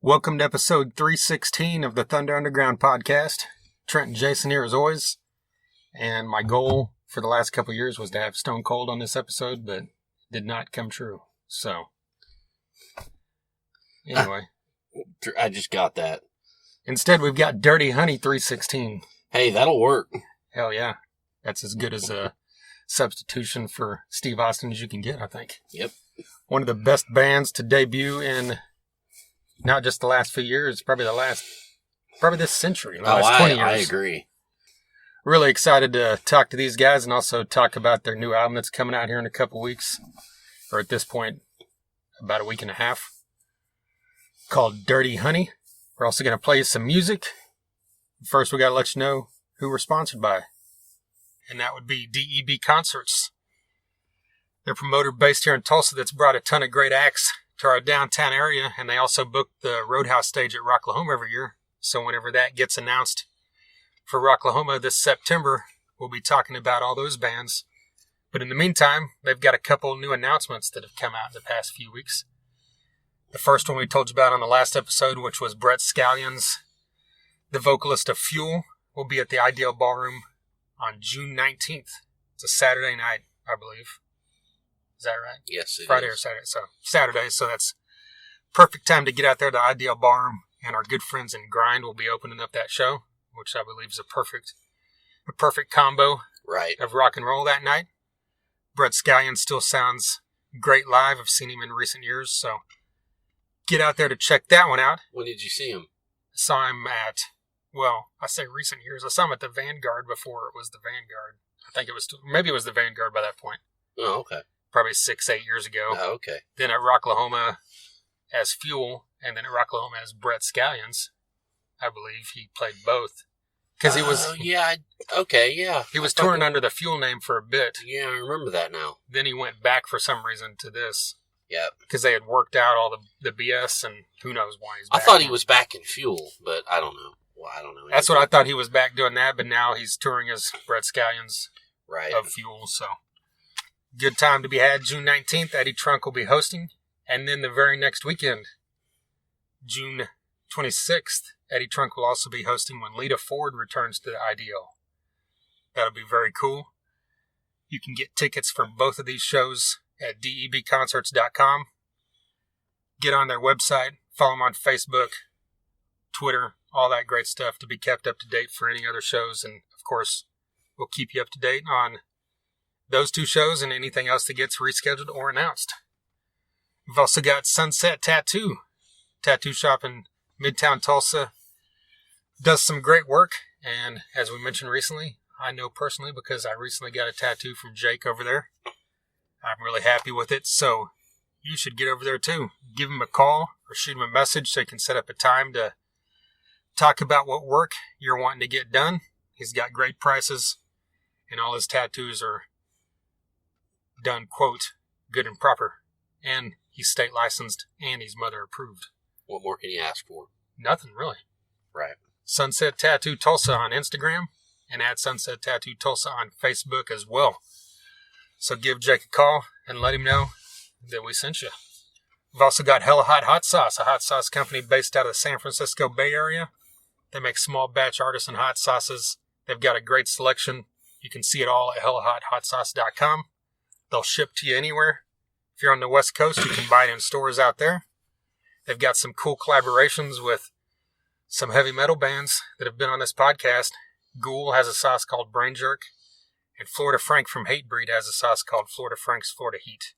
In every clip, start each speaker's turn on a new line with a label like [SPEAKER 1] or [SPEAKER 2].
[SPEAKER 1] Welcome to episode 316 of the Thunder Underground podcast. Trent and Jason here as always. And my goal for the last couple of years was to have Stone Cold on this episode, but it did not come true. So, anyway.
[SPEAKER 2] I just got that.
[SPEAKER 1] Instead, we've got Dirty Honey 316.
[SPEAKER 2] Hey, that'll work.
[SPEAKER 1] Hell yeah. That's as good as a substitution for Steve Austin as you can get, I think.
[SPEAKER 2] Yep.
[SPEAKER 1] One of the best bands to debut in not just the last few years, probably this century, the last 20 years.
[SPEAKER 2] I agree.
[SPEAKER 1] Really excited to talk to these guys and also talk about their new album that's coming out here in a couple weeks, or at this point, about a week and a half, called Dirty Honey. We're also going to play some music. First, we got to let you know who we're sponsored by, and that would be DEB Concerts. They're a promoter based here in Tulsa that's brought a ton of great acts to our downtown area, and they also book the Roadhouse stage at Rocklahoma every year. So whenever that gets announced for Rocklahoma this September, we'll be talking about all those bands. But in the meantime, they've got a couple new announcements that have come out in the past few weeks. The first one we told you about on the last episode, which was Brett Scallions, the vocalist of Fuel, will be at the Ideal Ballroom on June 19th. It's a Saturday night, I believe. Is that right?
[SPEAKER 2] Yes, it
[SPEAKER 1] Friday
[SPEAKER 2] is.
[SPEAKER 1] or Saturday. So Saturday, so that's perfect time to get out there to Ideal Ballroom, and our good friends in Grind will be opening up that show, which I believe is a perfect combo
[SPEAKER 2] Right.
[SPEAKER 1] of rock and roll that night. Brett Scallion still sounds great live. I've seen him in recent years, so get out there to check that one out.
[SPEAKER 2] When did you see him?
[SPEAKER 1] I saw him at, well, I say recent years. I saw him at the Vanguard before it was the Vanguard. I think it was, maybe it was the Vanguard by that point.
[SPEAKER 2] Oh, okay.
[SPEAKER 1] Probably 6-8 years ago.
[SPEAKER 2] Oh, okay.
[SPEAKER 1] Then at Rocklahoma as Fuel, and then at Rocklahoma as Brett Scallions. I believe he played both. Because he was...
[SPEAKER 2] Okay, yeah.
[SPEAKER 1] He was touring under the Fuel name for a bit.
[SPEAKER 2] Yeah, I remember that now.
[SPEAKER 1] Then he went back for some reason to this.
[SPEAKER 2] Yep.
[SPEAKER 1] Because they had worked out all the BS, and who knows why he's back.
[SPEAKER 2] I thought he was back in Fuel, but I don't know. Well, I don't know.
[SPEAKER 1] That's what I thought he was back doing that, but now he's touring as Brett Scallions of Fuel, so... Good time to be had. June 19th, Eddie Trunk will be hosting. And then the very next weekend, June 26th, Eddie Trunk will also be hosting when Lita Ford returns to the Ideal. That'll be very cool. You can get tickets for both of these shows at debconcerts.com. Get on their website, follow them on Facebook, Twitter, all that great stuff to be kept up to date for any other shows. And, of course, we'll keep you up to date on those two shows and anything else that gets rescheduled or announced. We've also got Sunset Tattoo shop in Midtown Tulsa. Does some great work, and as we mentioned recently, I know personally because I recently got a tattoo from Jake over there. I'm really happy with it, so you should get over there too. Give him a call or shoot him a message so you can set up a time to talk about what work you're wanting to get done. He's got great prices, and all his tattoos are done, quote, good and proper. And he's state licensed and he's mother approved.
[SPEAKER 2] What more can you ask for?
[SPEAKER 1] Nothing, really.
[SPEAKER 2] Right.
[SPEAKER 1] Sunset Tattoo Tulsa on Instagram and at Sunset Tattoo Tulsa on Facebook as well. So give Jake a call and let him know that we sent you. We've also got Hella Hot Sauce, a hot sauce company based out of the San Francisco Bay Area. They make small batch artisan hot sauces. They've got a great selection. You can see it all at hellahotsauce.com. They'll ship to you anywhere. If you're on the West Coast, you can buy it in stores out there. They've got some cool collaborations with some heavy metal bands that have been on this podcast. Ghoul has a sauce called Brain Jerk, and Florida Frank from Hatebreed has a sauce called Florida Frank's Florida Heat.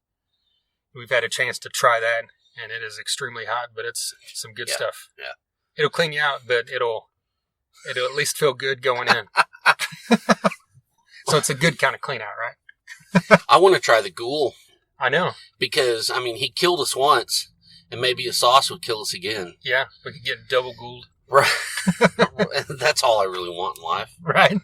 [SPEAKER 1] We've had a chance to try that, and it is extremely hot, but it's some good stuff.
[SPEAKER 2] Yeah.
[SPEAKER 1] It'll clean you out, but it'll at least feel good going in. So it's a good kind of clean out, right?
[SPEAKER 2] I want to try the Ghoul.
[SPEAKER 1] I know.
[SPEAKER 2] Because, I mean, he killed us once, and maybe a sauce would kill us again.
[SPEAKER 1] Yeah, we could get double Ghouled.
[SPEAKER 2] Right. That's all I really want in life.
[SPEAKER 1] Right.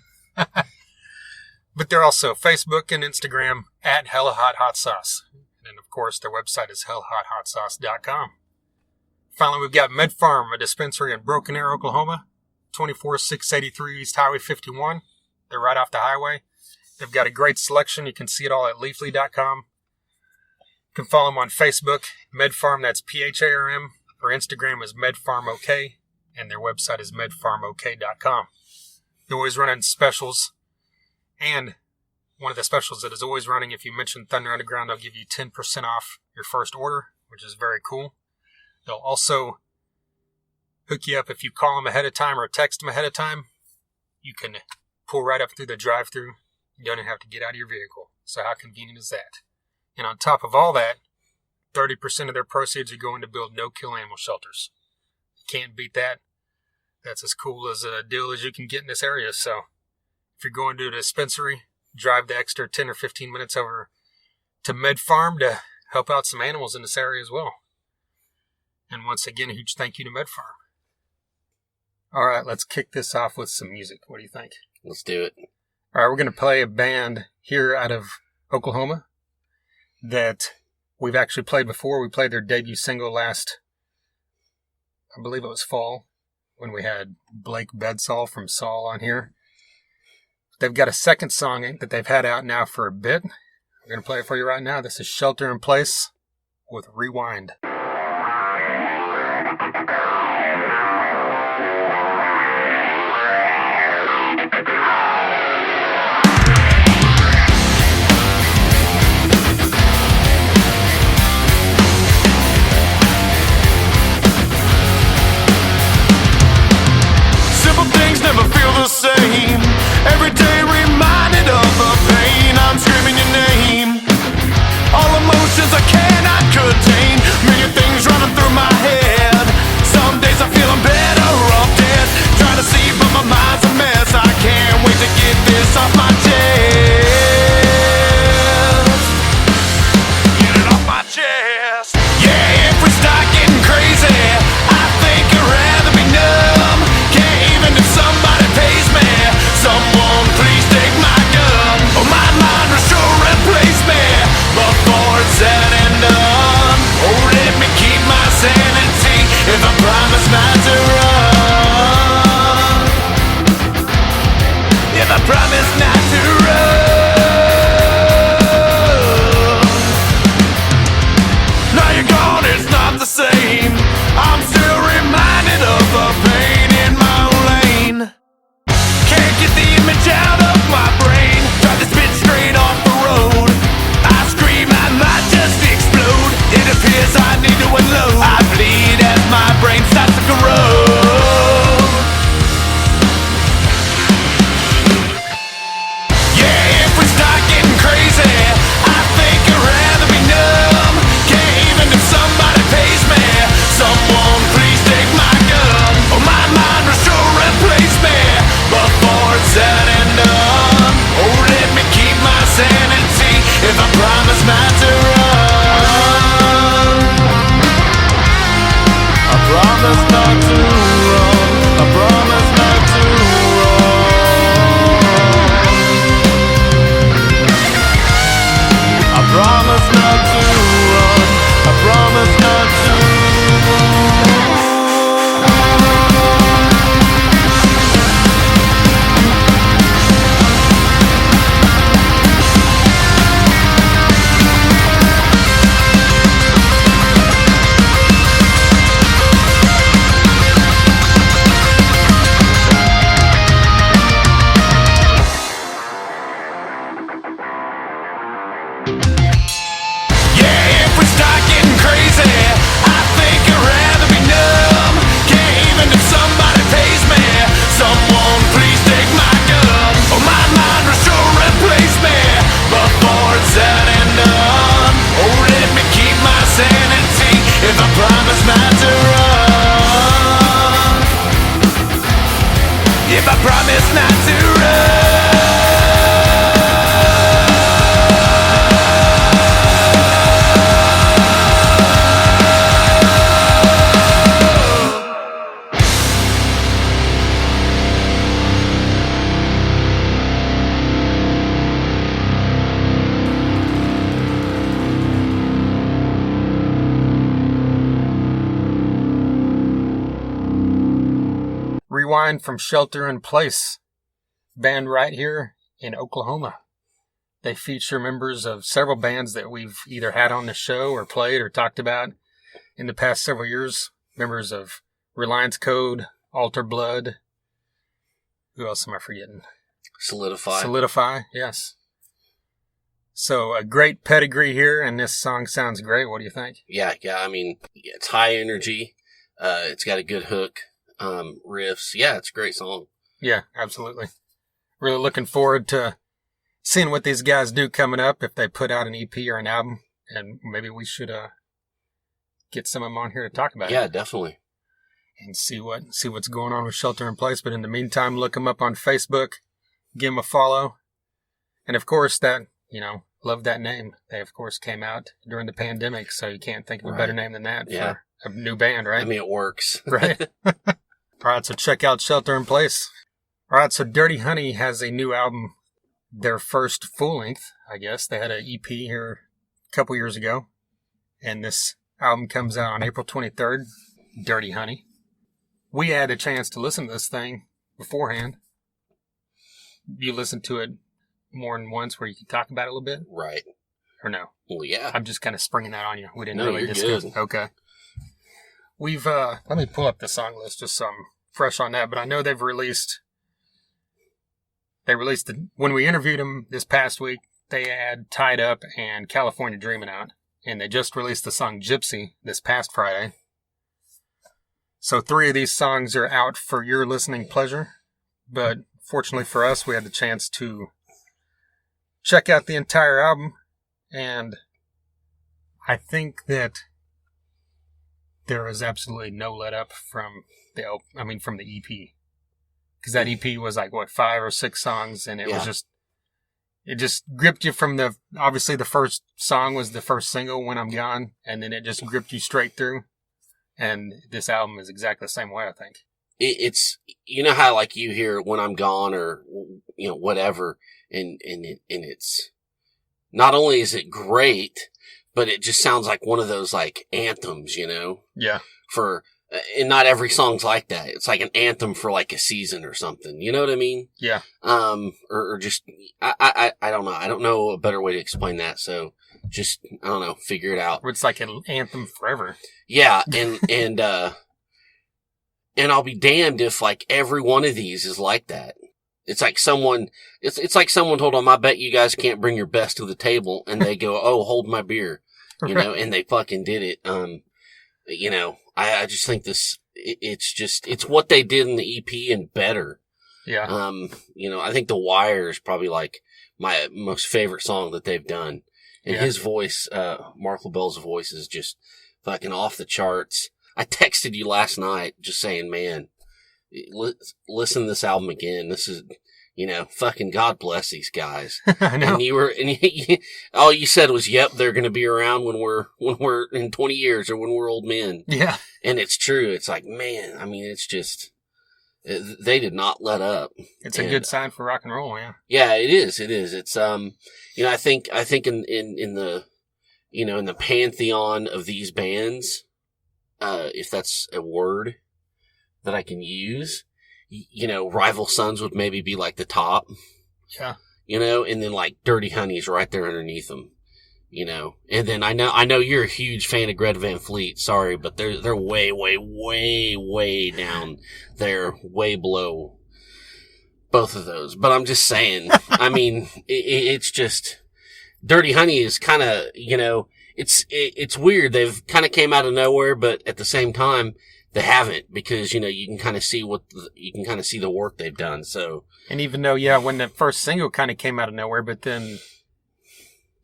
[SPEAKER 1] But they're also Facebook and Instagram at Hella Hot Sauce. And, of course, their website is hellahotsauce.com. Finally, we've got Med Farm, a dispensary in Broken Arrow, Oklahoma. 24683 East Highway 51. They're right off the highway. They've got a great selection. You can see it all at leafly.com. You can follow them on Facebook, MedFarm, that's PHARM. Her Instagram is medfarmok, and their website is medfarmok.com. They're always running specials, and one of the specials that is always running, if you mention Thunder Underground, they'll give you 10% off your first order, which is very cool. They'll also hook you up if you call them ahead of time or text them ahead of time. You can pull right up through the drive-thru. You don't even have to get out of your vehicle. So how convenient is that? And on top of all that, 30% of their proceeds are going to build no-kill animal shelters. Can't beat that. That's as cool as a deal as you can get in this area. So if you're going to a dispensary, drive the extra 10 or 15 minutes over to Med Farm to help out some animals in this area as well. And once again, a huge thank you to Med Farm. All right, let's kick this off with some music. What do you think?
[SPEAKER 2] Let's do it.
[SPEAKER 1] All right, we're going to play a band here out of Oklahoma that we've actually played before. We played their debut single last, I believe it was fall, when we had Blake Bedsall from Saul on here. They've got a second song that they've had out now for a bit. We're going to play it for you right now. This is Shelter in Place with Rewind.
[SPEAKER 3] Never feel the same. Every day reminded of the pain. I'm screaming your name. All emotions I cannot contain. Million things running through my head. Some days I feel I'm better off dead. Trying to see but my mind's a mess. I can't wait to get this off my chest. Get it off my chest. Yeah, if we start getting crazy, I think I'd rather be numb. Can't even if somebody pays me. Someone please take my gun. Oh, my mind will sure replace me before it's said and done. Oh, let me keep my sanity if I promise not to run. If I promise not to run. Now you're gone, it's not the same. I'm still reminded of the pain in my lane. Can't get the image out of my brain. Try to spit straight off the road. I scream, I might just explode. It appears I need to unload. I bleed as my brain starts to corrode. Yeah, if we start getting crazy, I think I'd rather be numb. Can't even if somebody pays me. Someone please take my gun. Oh, my mind will sure replace me before it's said and done. Oh, let me keep my sanity if I promise not to run. I promise not to run. I promise not to run. I promise not to run. I promise not to run. If I promise not to
[SPEAKER 1] Rewind from Shelter in Place, band right here in Oklahoma. They feature members of several bands that we've either had on the show or played or talked about in the past several years. members of Reliance Code, Alter Blood. Who else am I forgetting? Solidify, yes. So a great pedigree here, and this song sounds great. What do you think?
[SPEAKER 2] Yeah. I mean, it's high energy. It's got a good hook, riffs. Yeah, it's a great song.
[SPEAKER 1] Yeah, absolutely. Really looking forward to seeing what these guys do coming up, if they put out an EP or an album, and maybe we should get some of them on here to talk about it.
[SPEAKER 2] Yeah, definitely.
[SPEAKER 1] And see what's going on with Shelter in Place. But in the meantime, look them up on Facebook, give them a follow, and of course that, love that name. They of course came out during the pandemic, so you can't think of a better name than that for a new band, right?
[SPEAKER 2] I mean, it works.
[SPEAKER 1] Right. All right, so check out Shelter in Place. All right, so Dirty Honey has a new album, their first full length, I guess. They had an EP here a couple years ago, and this album comes out on April 23rd, Dirty Honey. We had a chance to listen to this thing beforehand. You listened to it more than once where you could talk about it a little bit?
[SPEAKER 2] Right.
[SPEAKER 1] Or no?
[SPEAKER 2] Well, yeah.
[SPEAKER 1] I'm just kind of springing that on you. We didn't
[SPEAKER 2] No,
[SPEAKER 1] really
[SPEAKER 2] you're
[SPEAKER 1] discuss.
[SPEAKER 2] good.
[SPEAKER 1] Okay. We've, let me pull up the song list just so I'm fresh on that, but I know they released when we interviewed them this past week, they had Tied Up and California Dreamin' out, and they just released the song Gypsy this past Friday. So 3 of these songs are out for your listening pleasure, but fortunately for us, we had the chance to check out the entire album, and I think that there was absolutely no let up from the EP. Because that EP was like, 5 or 6 songs, and it just gripped you from obviously the first song was the first single, When I'm Gone, and then it just gripped you straight through. And this album is exactly the same way, I think.
[SPEAKER 2] It's, how like you hear When I'm Gone or, whatever, and it's, not only is it great, but it just sounds like one of those like anthems,
[SPEAKER 1] Yeah.
[SPEAKER 2] And not every song's like that. It's like an anthem for like a season or something. You know what I mean?
[SPEAKER 1] Yeah.
[SPEAKER 2] Or just, I don't know. I don't know a better way to explain that. So just, I don't know, figure it out.
[SPEAKER 1] It's like an anthem forever.
[SPEAKER 2] Yeah. And I'll be damned if like every one of these is like that. It's like someone told them, I bet you guys can't bring your best to the table. And they go, oh, hold my beer, and they fucking did it. I just think it's what they did in the EP and better.
[SPEAKER 1] Yeah.
[SPEAKER 2] I think The Wire is probably like my most favorite song that they've done. And his voice, Mark LaBelle's voice is just fucking off the charts. I texted you last night just saying, man, listen to this album again. This is, fucking God bless these guys.
[SPEAKER 1] I know.
[SPEAKER 2] And all you said was, yep, they're going to be around when we're in 20 years or when we're old men.
[SPEAKER 1] Yeah. And
[SPEAKER 2] it's true. It's like, man, I mean, it's just, they did not let up.
[SPEAKER 1] It's a good sign for rock and roll, yeah.
[SPEAKER 2] Yeah, it is. It is. It's, I think in the, in the pantheon of these bands, if that's a word that I can use, Rival Sons would maybe be like the top.
[SPEAKER 1] Yeah.
[SPEAKER 2] And then like Dirty Honey's right there underneath them, and then I know you're a huge fan of Greta Van Fleet. Sorry, but they're way, way, way, way down there, way below both of those. But I'm just saying, I mean, it's just Dirty Honey is kind of, it's weird. They've kind of came out of nowhere, but at the same time, they haven't, because, you can kind of see the work they've done. So,
[SPEAKER 1] and even though, when the first single kind of came out of nowhere, but then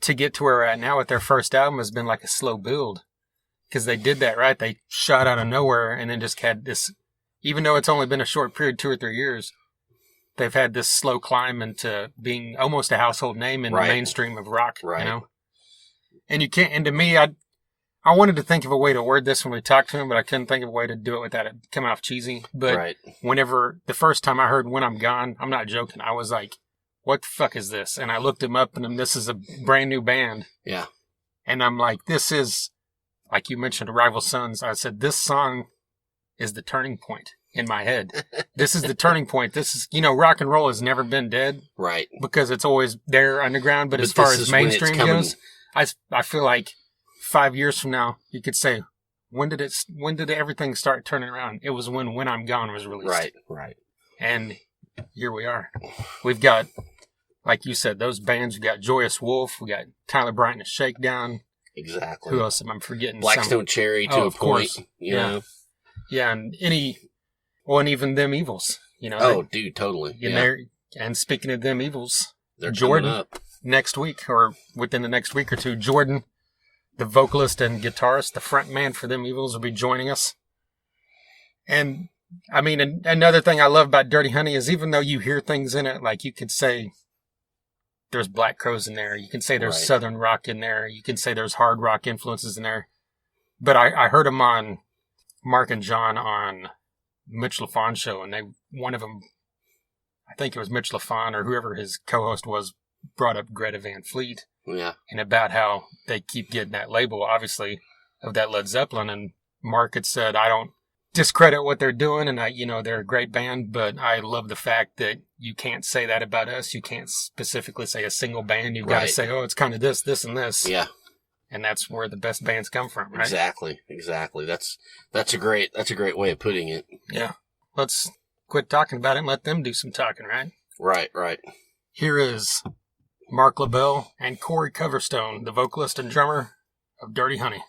[SPEAKER 1] to get to where we're at now with their first album has been like a slow build, because they did that, right? They shot out of nowhere and then just had this, even though it's only been a short period, 2 or 3 years, they've had this slow climb into being almost a household name in the mainstream of rock,
[SPEAKER 2] right.
[SPEAKER 1] And you can't, and to me, I wanted to think of a way to word this when we talked to him, but I couldn't think of a way to do it without it coming off cheesy. But whenever the first time I heard When I'm Gone, I'm not joking, I was like, what the fuck is this? And I looked him up, and this is a brand new band.
[SPEAKER 2] Yeah.
[SPEAKER 1] And I'm like, this is, like you mentioned, Rival Sons. I said, this song is the turning point in my head. This is the turning point. This is, rock and roll has never been dead.
[SPEAKER 2] Right.
[SPEAKER 1] Because it's always there underground. But as far as mainstream goes, I feel like 5 years from now, you could say, when did everything start turning around? It was when I'm Gone was released.
[SPEAKER 2] Right.
[SPEAKER 1] And here we are. We've got, like you said, those bands. We got Joyous Wolf. We got Tyler Bryant and Shakedown.
[SPEAKER 2] Exactly.
[SPEAKER 1] Who else am I forgetting?
[SPEAKER 2] Blackstone Cherry to a point. You know?
[SPEAKER 1] Yeah, and even Them Evils. You know.
[SPEAKER 2] Oh, dude, totally.
[SPEAKER 1] And speaking of Them Evils,
[SPEAKER 2] they're
[SPEAKER 1] Jordan
[SPEAKER 2] coming up
[SPEAKER 1] next week or within the next week or two. Jordan, the vocalist and guitarist, the front man for Them Evils, will be joining us. And I mean, another thing I love about Dirty Honey is even though you hear things in it, like you could say there's Black Crowes in there, you can say there's Southern rock in there, you can say there's hard rock influences in there. But I heard them on Mark and John on Mitch LaFon show, and one of them, I think it was Mitch LaFon or whoever his co-host was, brought up Greta Van Fleet.
[SPEAKER 2] Yeah.
[SPEAKER 1] And about how they keep getting that label, obviously, of that Led Zeppelin. And Mark had said, I don't discredit what they're doing, and they're a great band, but I love the fact that you can't say that about us. You can't specifically say a single band. You've got to say, oh, it's kind of this, and this.
[SPEAKER 2] Yeah.
[SPEAKER 1] And that's where the best bands come from, right?
[SPEAKER 2] Exactly. That's a great way of putting it.
[SPEAKER 1] Yeah. Let's quit talking about it and let them do some talking, right?
[SPEAKER 2] Right.
[SPEAKER 1] Here is Mark LaBelle and Corey Coverstone, the vocalist and drummer of Dirty Honey.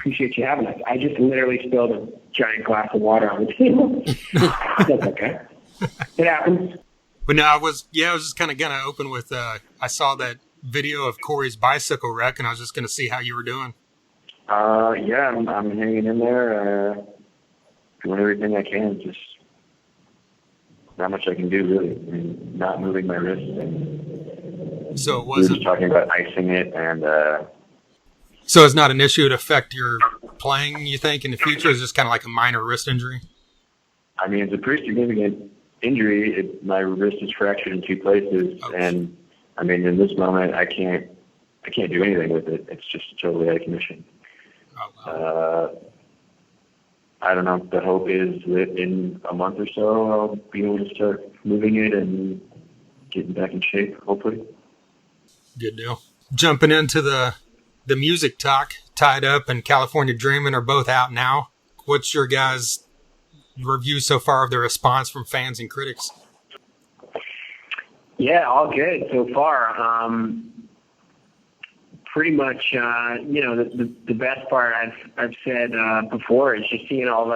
[SPEAKER 4] Appreciate you having us. I just literally spilled a giant glass of water on the table. That's okay. It happens.
[SPEAKER 1] But no, I was just kind of going to open with, I saw that video of Corey's bicycle wreck, and I was just going to see how you were doing.
[SPEAKER 4] Yeah, I'm hanging in there, doing everything I can. Just not much I can do, really. I mean, not moving my wrist. And
[SPEAKER 1] so it wasn't...
[SPEAKER 4] We were just talking about icing it, and...
[SPEAKER 1] So it's not an issue to affect your playing, you think, in the future? It's just kind of like a minor wrist injury?
[SPEAKER 4] I mean, it's a pretty significant injury. My wrist is fractured in 2 places, and I mean, in this moment, I can't do anything with it. It's just totally out of commission.
[SPEAKER 1] Oh, wow.
[SPEAKER 4] I don't know. The hope is that in a month or so, I'll be able to start moving it and getting back in shape, hopefully.
[SPEAKER 1] Good deal. Jumping into the music talk, Tied Up and California Dreamin' are both out now. What's your guys' review so far of the response from fans and critics?
[SPEAKER 4] Yeah, all good so far. Pretty much, the best part I've said before is just seeing all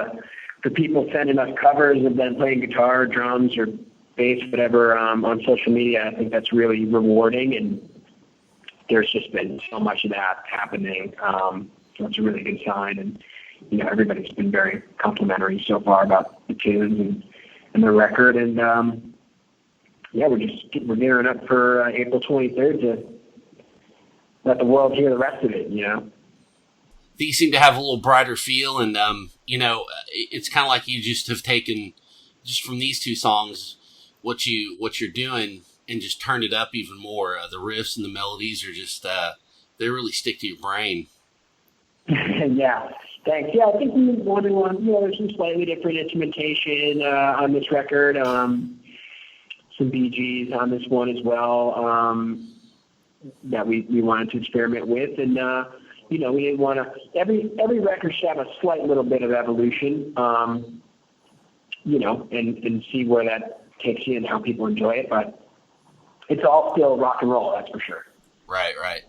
[SPEAKER 4] the people sending us covers of them playing guitar, drums, or bass, whatever, on social media. I think that's really rewarding, and there's just been so much of that happening. So it's a really good sign, and everybody's been very complimentary so far about the tunes and the record, and we're gearing up for April 23rd to let the world hear the rest of it.
[SPEAKER 2] These seem to have a little brighter feel, and it's kind of like you just have taken just from these 2 songs what you're doing and just turned it up even more. The riffs and the melodies are just they really stick to your brain.
[SPEAKER 4] Yeah, thanks. Yeah, I think we wanted there's some slightly different instrumentation on this record. Some Bee Gees on this one as well that we wanted to experiment with, and we didn't want to. Every record should have a slight little bit of evolution, and see where that takes you and how people enjoy it, but it's all still rock and roll, that's for sure.
[SPEAKER 2] Right.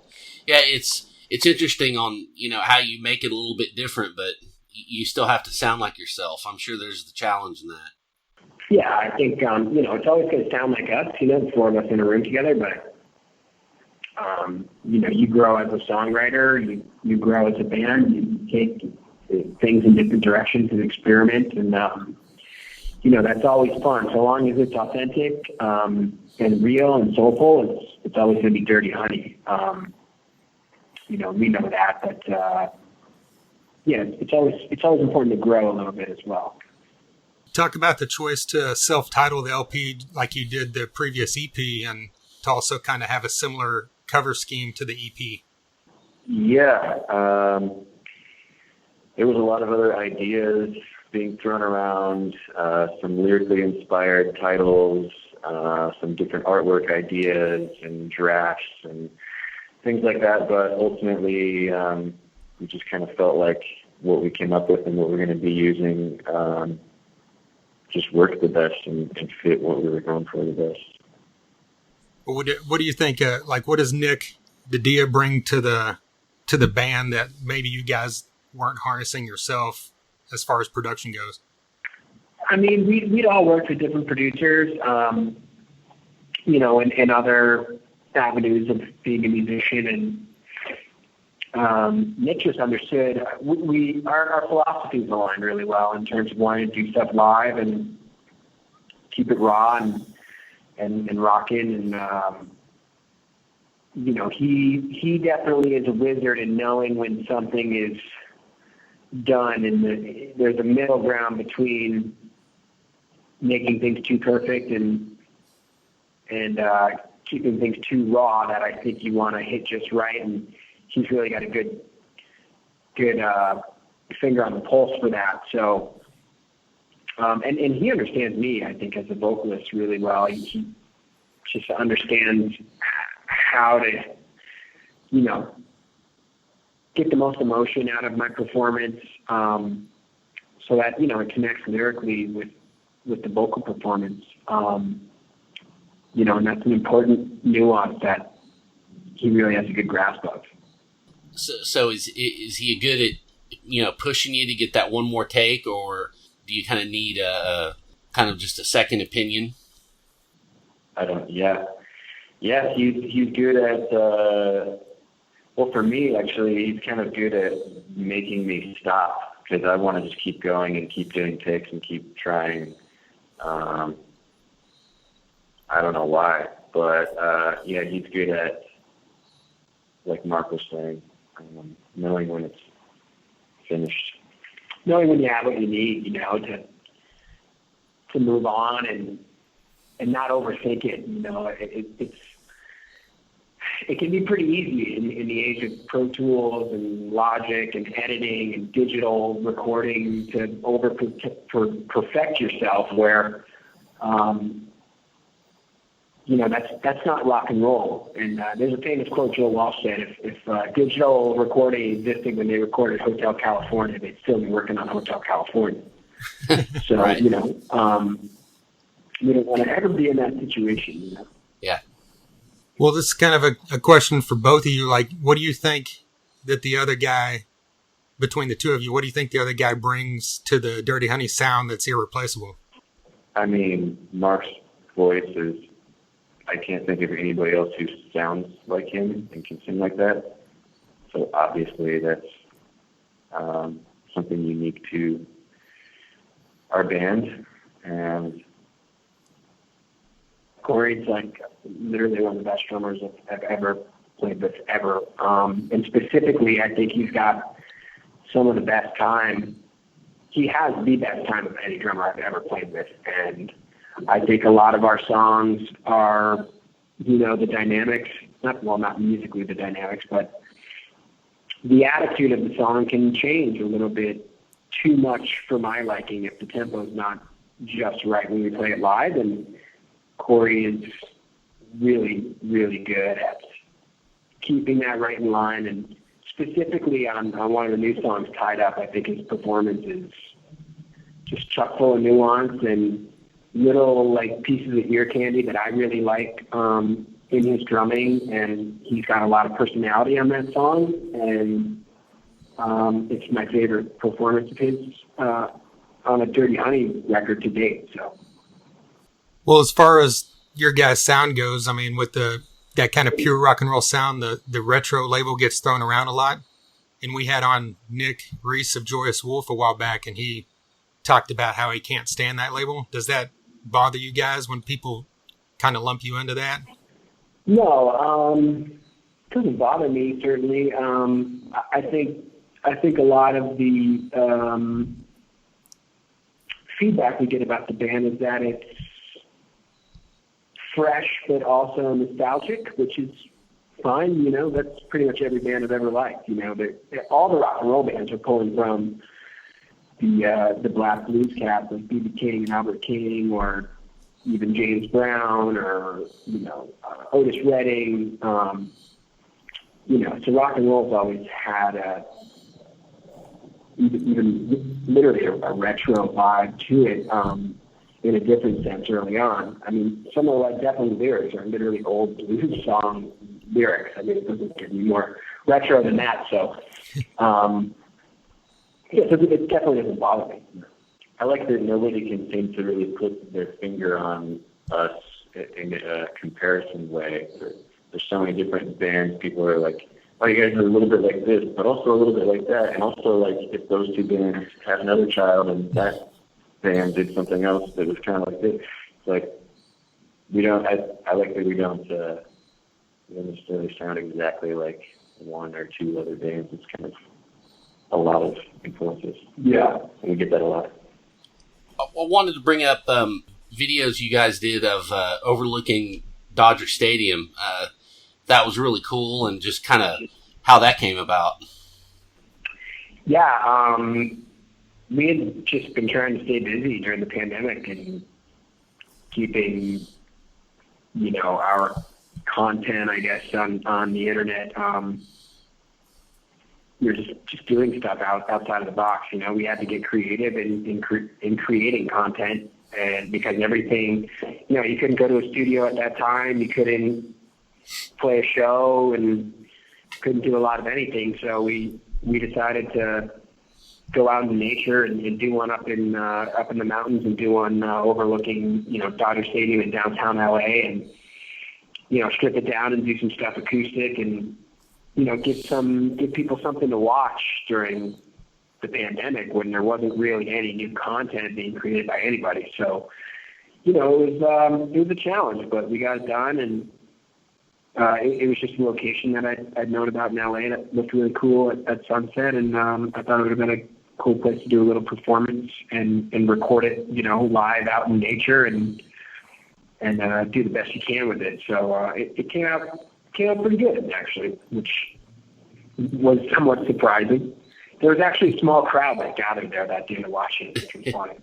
[SPEAKER 2] Yeah, it's interesting on, how you make it a little bit different, but you still have to sound like yourself. I'm sure there's the challenge in that.
[SPEAKER 4] Yeah, I think, it's always going to sound like us, the 4 of us in a room together, but, you grow as a songwriter, you grow as a band, you take things in different directions and experiment, and, that's always fun. So long as it's authentic and real and soulful, it's always going to be Dirty Honey. We know that, but it's always important to grow a little bit as well.
[SPEAKER 1] talk about the choice to self-title the LP like you did the previous EP, and to also kind of have a similar cover scheme to the EP?
[SPEAKER 4] Yeah. There was a lot of other ideas being thrown around, some lyrically inspired titles, some different artwork ideas and drafts and things like that. But ultimately, we just kind of felt like what we came up with and what we're going to be using just worked the best and fit what we were going for the best.
[SPEAKER 1] What do you think? Like, what does Nick Didia bring to the band that maybe you guys weren't harnessing yourself as far as production goes?
[SPEAKER 4] I mean, we'd all worked with different producers, in other avenues of being a musician, and Nick just understood. Our philosophies aligned really well in terms of wanting to do stuff live and keep it raw and rocking, and he definitely is a wizard in knowing when something is done, and there's a middle ground between making things too perfect and keeping things too raw that I think you want to hit just right, and he's really got a good finger on the pulse for that. So and he understands me, I think, as a vocalist really well. He just understands how to get the most emotion out of my performance, so that it connects lyrically with the vocal performance, and that's an important nuance that he really has a good grasp of.
[SPEAKER 2] So is he good at pushing you to get that one more take, or do you kind of need a kind of just a second opinion?
[SPEAKER 4] Yeah, he's good at. Well, for me, actually, he's kind of good at making me stop, because I want to just keep going and keep doing takes and keep trying. I don't know why, but he's good at, like Mark was saying, knowing when it's finished, knowing when you have what you need, to move on and not overthink it. It can be pretty easy in the age of Pro Tools and Logic and editing and digital recording to perfect yourself, where that's not rock and roll. And there's a famous quote Joe Walsh said: if digital recording existed when they recorded Hotel California, they'd still be working on Hotel California. So
[SPEAKER 2] right.
[SPEAKER 4] We don't want to ever be in that situation.
[SPEAKER 2] Yeah.
[SPEAKER 1] Well, this is kind of a question for both of you. Like, what do you think that the other guy, between the two of you, what do you think the other guy brings to the Dirty Honey sound that's irreplaceable?
[SPEAKER 4] I mean, Mark's voice is, I can't think of anybody else who sounds like him and can sing like that. So obviously that's something unique to our band. And Corey's like literally one of the best drummers I've ever played with ever. And specifically, I think he's got some of the best time. He has the best time of any drummer I've ever played with. And I think a lot of our songs are, the dynamics, not musically the dynamics, but the attitude of the song can change a little bit too much for my liking if the tempo is not just right when we play it live. And Corey is really, really good at keeping that right in line. And specifically on one of the new songs, Tied Up, I think his performance is just chock full of nuance and little pieces of ear candy that I really like in his drumming. And he's got a lot of personality on that song. And it's my favorite performance of his on a Dirty Honey record to date. So.
[SPEAKER 1] Well, as far as your guys' sound goes, I mean, with that kind of pure rock and roll sound, the retro label gets thrown around a lot. And we had on Nick Reese of Joyous Wolf a while back, and he talked about how he can't stand that label. Does that bother you guys when people kind of lump you into that?
[SPEAKER 4] No, it doesn't bother me, certainly. I think a lot of the feedback we get about the band is that it's fresh but also nostalgic, which is fine. You know, that's pretty much every band I've ever liked. You know, all the rock and roll bands are pulling from the Black Blues cast of B.B. King and Albert King, or even James Brown, or Otis Redding. So rock and roll's always had even literally a retro vibe to it, in a different sense early on. I mean, some of the Led Zeppelin lyrics are literally old blues song lyrics. I mean, it doesn't get any more retro than that. So, it definitely doesn't bother me.
[SPEAKER 5] I like that nobody can seem to really put their finger on us in a comparison way. There's so many different bands. People are like, oh, you guys are a little bit like this, but also a little bit like that. And also, like, if those two bands had another child and that band did something else that was kind of like this, it's like, I like that we don't necessarily sound exactly like one or two other bands. It's kind of a lot of influences.
[SPEAKER 4] Yeah.
[SPEAKER 5] And we get that a lot.
[SPEAKER 2] I wanted to bring up videos you guys did of overlooking Dodger Stadium. That was really cool, and just kind of how that came about.
[SPEAKER 4] Yeah, we had just been trying to stay busy during the pandemic and keeping, our content, I guess, on the internet. We were just doing stuff outside of the box. We had to get creative in creating content, and because everything, you couldn't go to a studio at that time, you couldn't play a show, and couldn't do a lot of anything. So we decided to go out into nature and do one up in the mountains, and do one overlooking Dodger Stadium in downtown LA, and strip it down and do some stuff acoustic, and give people something to watch during the pandemic when there wasn't really any new content being created by anybody. So it was a challenge, but we got it done, and it was just a location that I'd known about in LA that looked really cool at sunset, and I thought it would have been a cool place to do a little performance and record it, live out in nature, and do the best you can with it. So it came out pretty good, actually, which was somewhat surprising. There was actually a small crowd that gathered there that day to watch it, which was funny.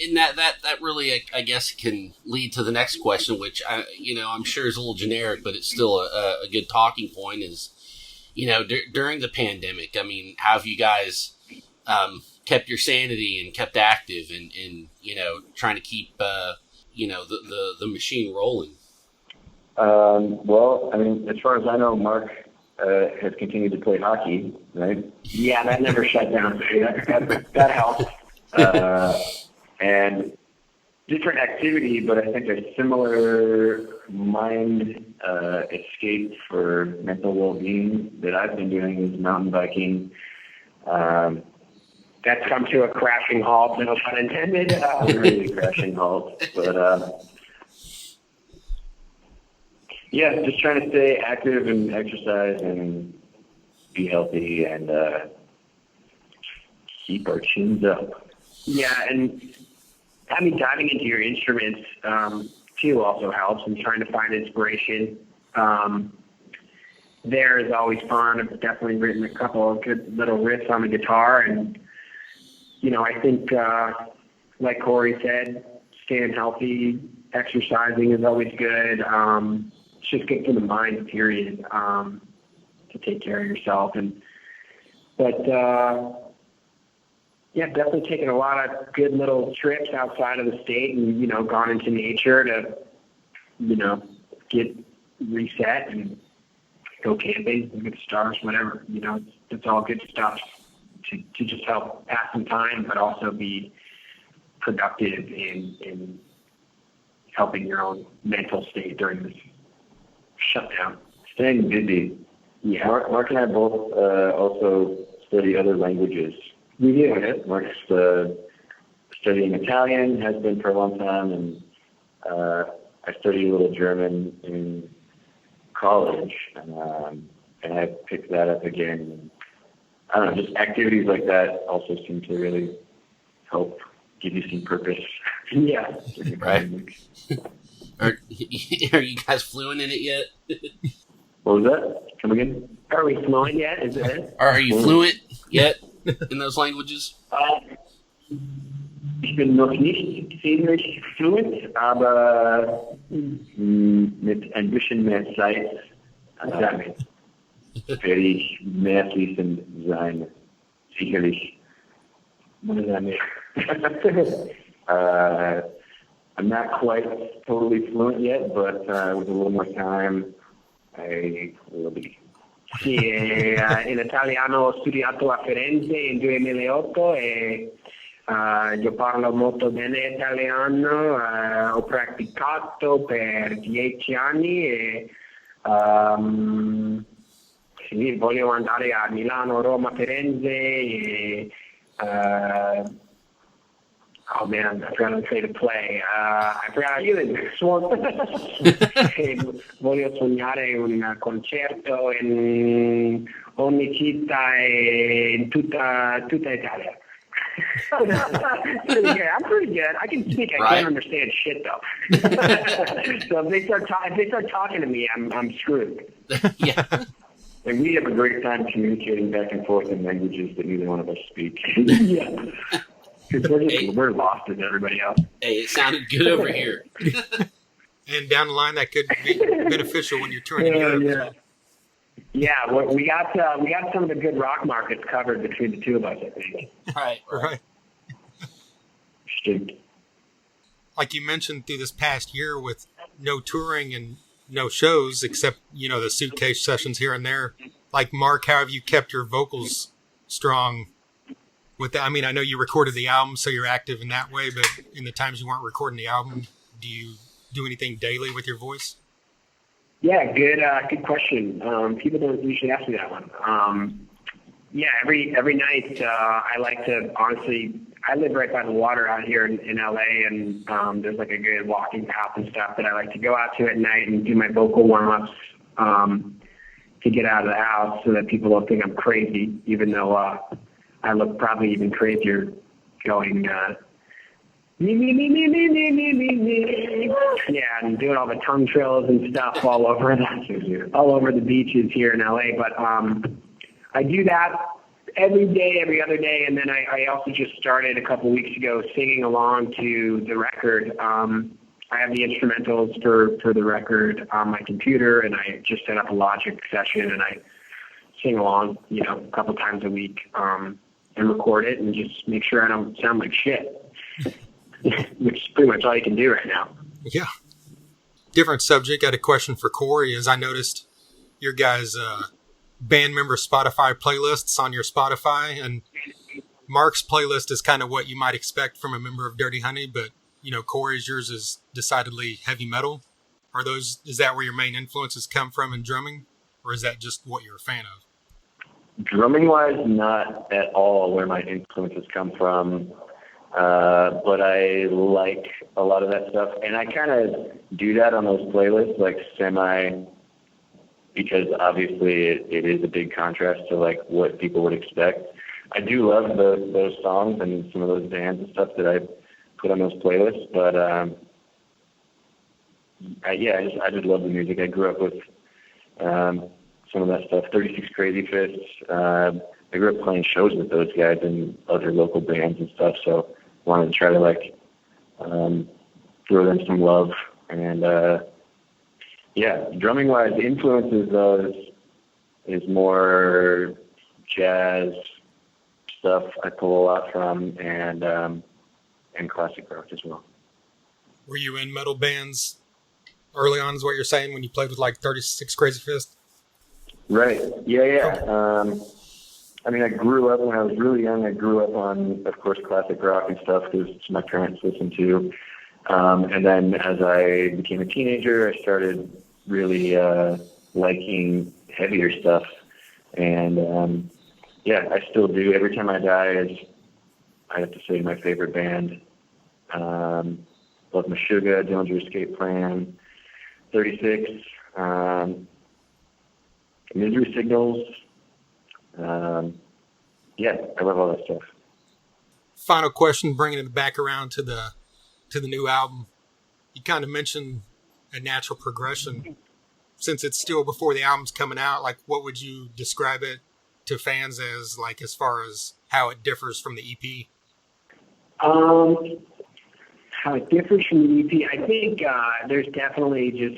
[SPEAKER 2] And that really, I guess, can lead to the next question, which I'm sure is a little generic, but it's still a good talking point. Is during the pandemic, I mean, how have you guys kept your sanity and kept active, and trying to keep the machine rolling?
[SPEAKER 5] Well, I mean, as far as I know, Mark has continued to play hockey, right?
[SPEAKER 4] Yeah, that never shut down. That helps. And different activity, but I think a similar mind escape for mental well-being that I've been doing is mountain biking. That's come to a crashing halt, no pun intended.
[SPEAKER 5] Really crashing halt, but yeah, just trying to stay active and exercise and be healthy and keep our chins up.
[SPEAKER 4] Yeah, and I mean, diving into your instruments too also helps, and trying to find inspiration. There is always fun. I've definitely written a couple of good little riffs on the guitar, and I think, like Corey said, staying healthy, exercising is always good. It's just good for the mind, period, to take care of yourself. Yeah, definitely taken a lot of good little trips outside of the state, and gone into nature to get reset and go camping, look at the stars, whatever. It's all good stuff to just help pass some time, but also be productive in helping your own mental state during this shutdown.
[SPEAKER 5] Staying busy. Yeah, Mark and I both also study other languages.
[SPEAKER 4] We do.
[SPEAKER 5] Mark's studying Italian, has been for a long time, and I studied a little German in college, and I picked that up again. I don't know, just activities like that also seem to really help give you some purpose.
[SPEAKER 4] Yeah.
[SPEAKER 2] Right. Are you guys fluent in it yet?
[SPEAKER 5] What was that? Come again?
[SPEAKER 4] Are we fluent yet? Is that it?
[SPEAKER 2] Are you fluent yet in those languages?
[SPEAKER 4] Ich bin noch nicht ziemlich fluent, aber
[SPEAKER 5] mit ein bisschen mehr Zeit damit werde ich mehr fließend sein. Sicherlich.
[SPEAKER 4] what does that mean?
[SPEAKER 5] I'm not quite totally fluent yet, but with a little more time, I will be.
[SPEAKER 4] Sì, in italiano ho studiato a Firenze in 2008 e io parlo molto bene italiano, ho praticato per 10 anni e sì, voglio andare a Milano, Roma, Firenze e oh man, I forgot to say to play. I forgot voglio suonare un concerto in ogni città e in tutta Italia. Pretty good. I'm pretty good. I can speak. I can't understand shit though. So if they start talking to me, I'm screwed.
[SPEAKER 2] Yeah.
[SPEAKER 5] And we have a great time communicating back and forth in languages that neither one of us speak.
[SPEAKER 4] Yeah. Because we're lost as everybody else.
[SPEAKER 2] Hey, it sounded good over here.
[SPEAKER 1] And down the line, that could be beneficial when you're touring in Europe.
[SPEAKER 4] Yeah, well, we got some of the good rock markets covered between the two of us, I think.
[SPEAKER 1] Right.
[SPEAKER 5] Stimmt.
[SPEAKER 1] Like you mentioned, through this past year with no touring and no shows, except, the suitcase sessions here and there. Like, Mark, how have you kept your vocals strong with that? I mean, I know you recorded the album, so you're active in that way, but in the times you weren't recording the album, do you do anything daily with your voice?
[SPEAKER 4] Yeah, good question. People don't usually ask me that one. Yeah, every night I like to, honestly, I live right by the water out here in LA, and there's like a good walking path and stuff that I like to go out to at night and do my vocal warm-ups to get out of the house so that people don't think I'm crazy, even though I look probably even crazier going me. Yeah, and doing all the tongue trills and stuff all over the beaches here in LA. But I do that every day, every other day, and then I also just started a couple weeks ago singing along to the record. I have the instrumentals for the record on my computer, and I just set up a Logic session, and I sing along, a couple times a week, and record it, and just make sure I don't sound like shit, which is pretty much all you can do right now.
[SPEAKER 1] Yeah. Different subject. I had a question for Corey. As I noticed your guys' band member Spotify playlists on your Spotify, and Mark's playlist is kind of what you might expect from a member of Dirty Honey, but Corey's, yours is decidedly heavy metal. Is that where your main influences come from in drumming, or is that just what you're a fan of?
[SPEAKER 5] Drumming wise, not at all where my influences come from. But I like a lot of that stuff, and I kind of do that on those playlists, like because obviously it is a big contrast to like what people would expect. I do love those songs and some of those bands and stuff that I put on those playlists, but I just love the music. I grew up with some of that stuff. 36 Crazy Fists. I grew up playing shows with those guys and other local bands and stuff, so wanted to try to throw them some love. And drumming wise, the influences though is more jazz stuff I pull a lot from, and classic rock as well.
[SPEAKER 1] Were you in metal bands early on, is what you're saying, when you played with like 36 Crazy Fists?
[SPEAKER 5] Right. Yeah. I mean, I grew up when I was really young. I grew up on, of course, classic rock and stuff because my parents listened to. And then as I became a teenager, I started really liking heavier stuff. And I still do. Every Time I Die I have to say, my favorite band. Love Meshuggah, Dillinger Escape Plan, 36, Misery Signals. I love all that stuff.
[SPEAKER 1] Final question, bringing it back around to the new album. You kind of mentioned a natural progression. Since it's still before the album's coming out, like, what would you describe it to fans as, like, as far as how it differs from the EP?
[SPEAKER 4] How it differs from the EP, I think there's definitely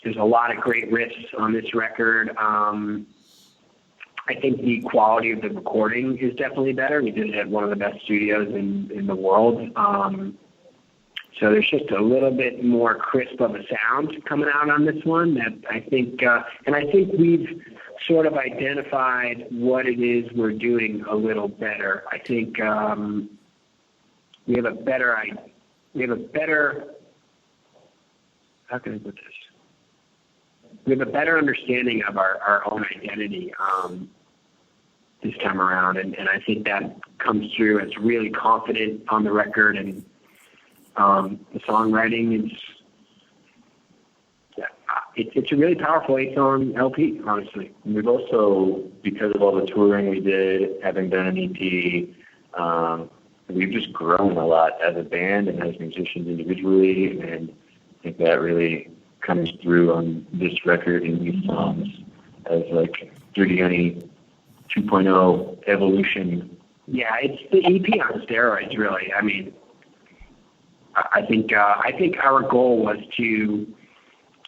[SPEAKER 4] there's a lot of great riffs on this record. I think the quality of the recording is definitely better. We did it at one of the best studios in the world. So there's just a little bit more crisp of a sound coming out on this one that I think, and I think we've sort of identified what it is we're doing a little better. I think we have a better, how can I put this? We have a better understanding of our own identity this time around, and I think that comes through as really confident on the record, and the songwriting is, it's a really powerful 8-song LP, honestly.
[SPEAKER 5] And we've also, because of all the touring we did, having done an EP, we've just grown a lot as a band and as musicians individually, and I think that really comes through on this record in these songs as like Dirty Honey 2.0 evolution.
[SPEAKER 4] Yeah, it's the EP on steroids, really. I mean, I think our goal was to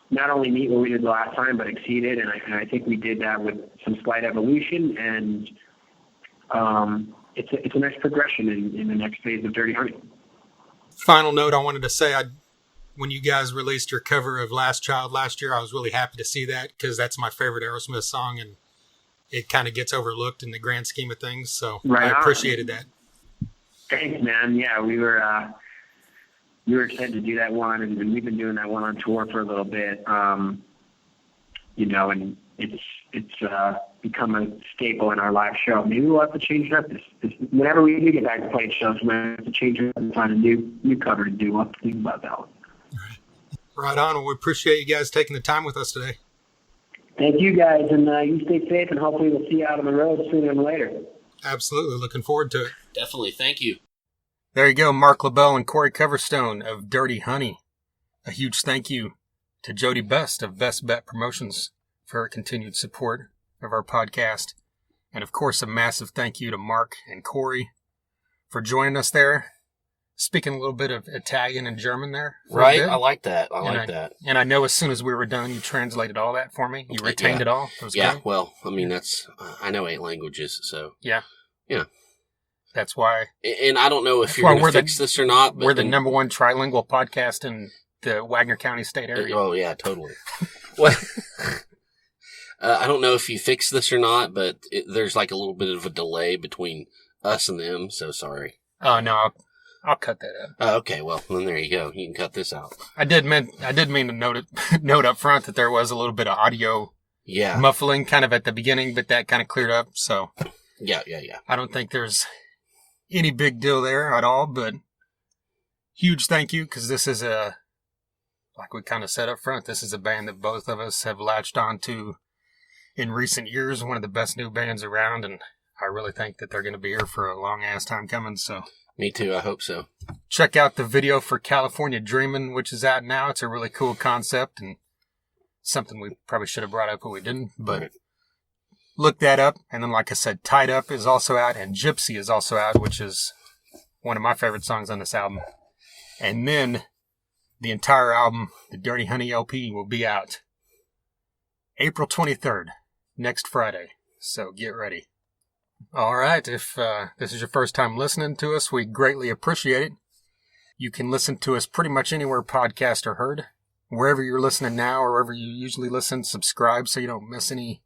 [SPEAKER 4] not only meet what we did the last time, but exceed it, and I think we did that with some slight evolution, and it's a nice progression in the next phase of Dirty Honey.
[SPEAKER 1] Final note I wanted to say, when you guys released your cover of Last Child last year, I was really happy to see that, because that's my favorite Aerosmith song, and it kind of gets overlooked in the grand scheme of things, so right, I appreciated that.
[SPEAKER 4] Thanks, man. Yeah, we were excited to do that one, and we've been doing that one on tour for a little bit, and it's become a staple in our live show. Maybe we'll have to change it up. Whenever we do get back to playing shows, we'll have to change it up and find a new cover to do. We'll have to think about that one.
[SPEAKER 1] Right on. Well, we appreciate you guys taking the time with us today.
[SPEAKER 4] Thank you, guys, and you stay safe, and hopefully we'll see you out on the road sooner than later.
[SPEAKER 1] Absolutely. Looking forward to it.
[SPEAKER 2] Definitely. Thank you.
[SPEAKER 1] There you go, Mark LaBelle and Corey Coverstone of Dirty Honey. A huge thank you to Jody Best of Best Bet Promotions for her continued support of our podcast. And, of course, a massive thank you to Mark and Corey for joining us there. Speaking a little bit of Italian and German there.
[SPEAKER 2] Right, I like that. I like that.
[SPEAKER 1] And I know as soon as we were done, you translated all that for me. You retained it all. It was great.
[SPEAKER 2] Well, I mean, I know 8 languages, so.
[SPEAKER 1] Yeah.
[SPEAKER 2] Yeah.
[SPEAKER 1] That's why.
[SPEAKER 2] And I don't know if you're going to fix this or not. But
[SPEAKER 1] we're the number one trilingual podcast in the Wagner County State area.
[SPEAKER 2] Oh, yeah, totally. Well, I don't know if you fix this or not, but there's like a little bit of a delay between us and them, so sorry.
[SPEAKER 1] Oh, no, I'll cut that out.
[SPEAKER 2] Okay, well, then there you go. You can cut this out.
[SPEAKER 1] I did mean to note up front that there was a little bit of audio muffling kind of at the beginning, but that kind of cleared up, so.
[SPEAKER 2] Yeah.
[SPEAKER 1] I don't think there's any big deal there at all, but huge thank you, because this is like we kind of said up front, this is a band that both of us have latched on to in recent years, one of the best new bands around, and I really think that they're going to be here for a long-ass time coming, so.
[SPEAKER 2] Me too, I hope so.
[SPEAKER 1] Check out the video for California Dreamin', which is out now. It's a really cool concept, and something we probably should have brought up, but we didn't, but look that up. And then, like I said, Tied Up is also out, and Gypsy is also out, which is one of my favorite songs on this album. And then the entire album, the Dirty Honey LP, will be out April 23rd, next Friday. So get ready. All right. If this is your first time listening to us, we greatly appreciate it. You can listen to us pretty much anywhere podcasts are heard. Wherever you're listening now or wherever you usually listen, subscribe so you don't miss any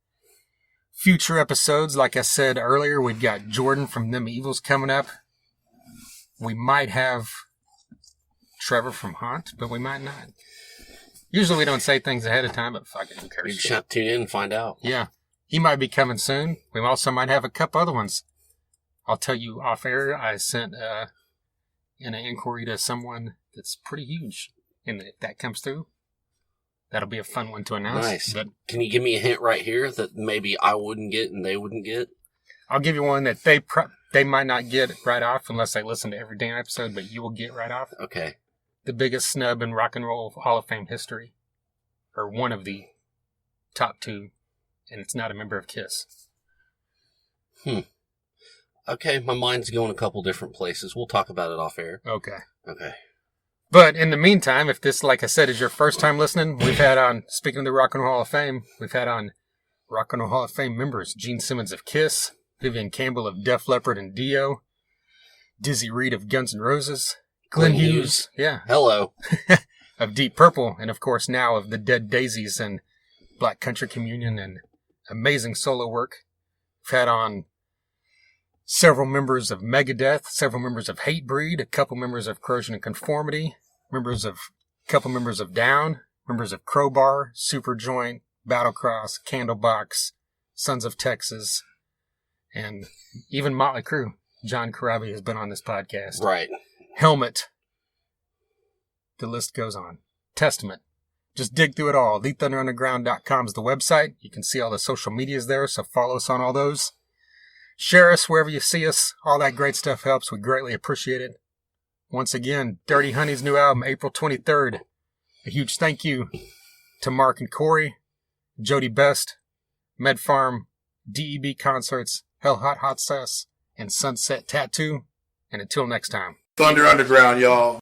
[SPEAKER 1] future episodes. Like I said earlier, we've got Jordan from Them Evils coming up. We might have Trevor from Haunt, but we might not. Usually we don't say things ahead of time, but fuck it, who cares?
[SPEAKER 2] You just have to tune in and find out.
[SPEAKER 1] Yeah. He might be coming soon. We also might have a couple other ones. I'll tell you off air, I sent an inquiry to someone that's pretty huge. And if that comes through, that'll be a fun one to announce.
[SPEAKER 2] Nice.
[SPEAKER 1] But
[SPEAKER 2] can you give me a hint right here that maybe I wouldn't get and they wouldn't get?
[SPEAKER 1] I'll give you one that they might not get right off unless they listen to every damn episode, but you will get right off.
[SPEAKER 2] Okay.
[SPEAKER 1] The biggest snub in Rock and Roll Hall of Fame history, or one of the top 2, and it's not a member of KISS.
[SPEAKER 2] Okay, my mind's going a couple different places. We'll talk about it off air.
[SPEAKER 1] Okay.
[SPEAKER 2] But
[SPEAKER 1] in the meantime, if this, like I said, is your first time listening, we've had on, speaking of the Rock and Roll Hall of Fame, we've had on Rock and Roll Hall of Fame members Gene Simmons of KISS, Vivian Campbell of Def Leppard and Dio, Dizzy Reed of Guns N' Roses, Glenn Hughes,
[SPEAKER 2] hello,
[SPEAKER 1] of Deep Purple, and of course now of the Dead Daisies and Black Country Communion, and amazing solo work. We've had on several members of Megadeth, several members of Hatebreed, a couple members of Corrosion and Conformity, a couple members of Down, members of Crowbar, Superjoint, Battlecross, Candlebox, Sons of Texas, and even Motley Crue. John Corabi has been on this podcast.
[SPEAKER 2] Right.
[SPEAKER 1] Helmet. The list goes on. Testament. Just dig through it all. TheThunderUnderground.com is the website. You can see all the social medias there, so follow us on all those. Share us wherever you see us. All that great stuff helps. We greatly appreciate it. Once again, Dirty Honey's new album, April 23rd. A huge thank you to Mark and Corey, Jody Best, Med Farm, DEB Concerts, Hell Hot Hot Sauce, and Sunset Tattoo. And until next time.
[SPEAKER 3] Thunder Underground, y'all.